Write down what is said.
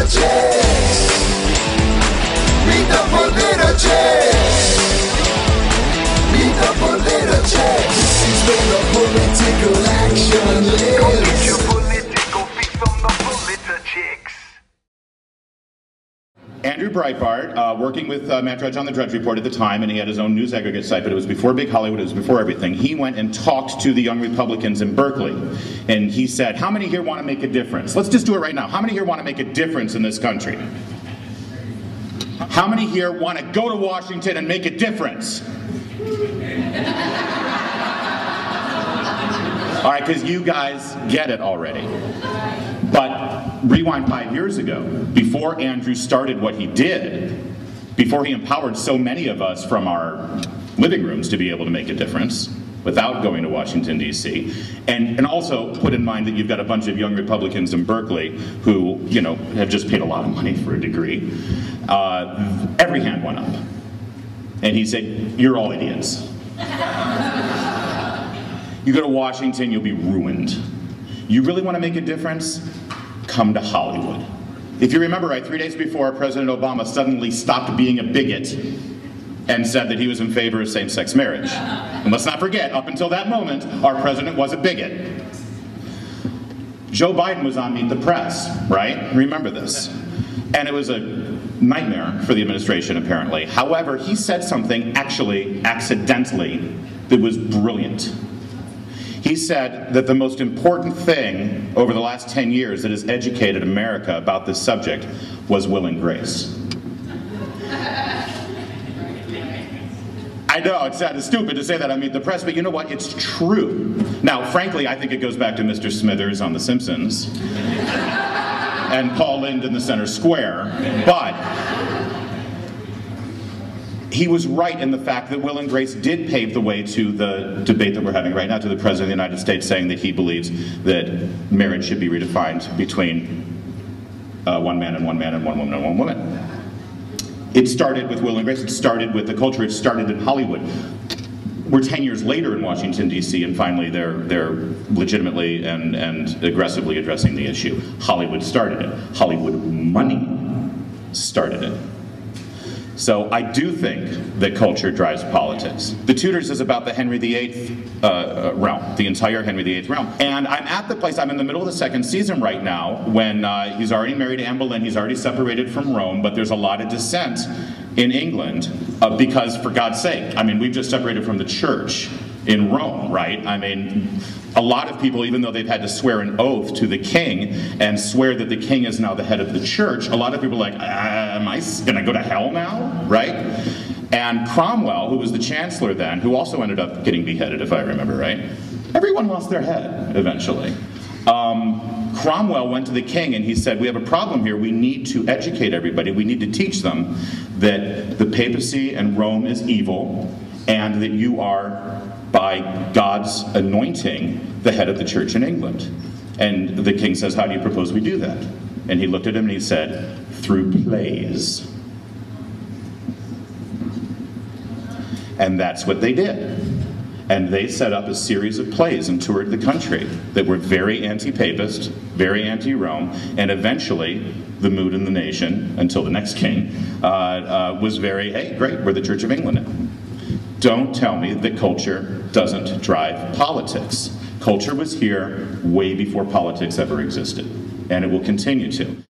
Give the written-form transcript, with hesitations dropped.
PolitiChicks. Meet the PolitiChicks. Meet the PolitiChicks. This is where the political action lives. Go get your political fix from the PolitiChicks. Andrew Breitbart, working with Matt Drudge on the Drudge Report at the time, and he had his own news aggregate site, but it was before Big Hollywood, it was before everything. He went and talked to the young Republicans in Berkeley, and he said, how many here want to make a difference? Let's just do it right now. How many here want to make a difference in this country? How many here want to go to Washington and make a difference? All right, because you guys get it already. But rewind 5 years ago, before Andrew started what he did, before he empowered so many of us from our living rooms to be able to make a difference without going to Washington, D.C., and also put in mind that you've got a bunch of young Republicans in Berkeley who, you know, have just paid a lot of money for a degree, every hand went up. And he said, you're all idiots. You go to Washington, you'll be ruined. You really want to make a difference? Come to Hollywood. If you remember right, 3 days before, President Obama suddenly stopped being a bigot and said that he was in favor of same-sex marriage. And let's not forget, up until that moment, our president was a bigot. Joe Biden was on Meet the Press, right? Remember this. And it was a nightmare for the administration, apparently. However, he said something, actually, accidentally, that was brilliant. He said that the most important thing over the last 10 years that has educated America about this subject was will and grace. I know, it's stupid to say that on Meet the Press, but you know what? It's true. Now, frankly, I think it goes back to Mr. Smithers on The Simpsons and Paul Lynde in the center square, but he was right in the fact that will and grace did pave the way to the debate that we're having right now, to the President of the United States saying that he believes that marriage should be redefined between one man and one man and one woman and one woman. It started with will and grace, it started with the culture, it started in Hollywood. We're 10 years later in Washington, D.C., and finally they're legitimately and aggressively addressing the issue. Hollywood started it. Hollywood money started it. So I do think that culture drives politics. The Tudors is about the Henry VIII realm, the entire Henry VIII realm. And I'm at the place, I'm in the middle of the second season right now, when he's already married Anne Boleyn, he's already separated from Rome, but there's a lot of dissent in England because, for God's sake, I mean, we've just separated from the church in Rome, right? I mean, a lot of people, even though they've had to swear an oath to the king and swear that the king is now the head of the church, a lot of people are like, am I gonna go to hell now, right? And Cromwell, who was the chancellor then, who also ended up getting beheaded, if I remember right, everyone lost their head eventually. Cromwell went to the king and he said, we have a problem here, we need to educate everybody, we need to teach them that the papacy and Rome is evil and that you are, by God's anointing, the head of the church in England. And the king says, how do you propose we do that? And he looked at him and he said, through plays. And that's what they did. And they set up a series of plays and toured the country that were very anti-papist, very anti-Rome, and eventually the mood in the nation, until the next king, was very, hey, great, we're the Church of England now. Don't tell me that culture doesn't drive politics. Culture was here way before politics ever existed, and it will continue to.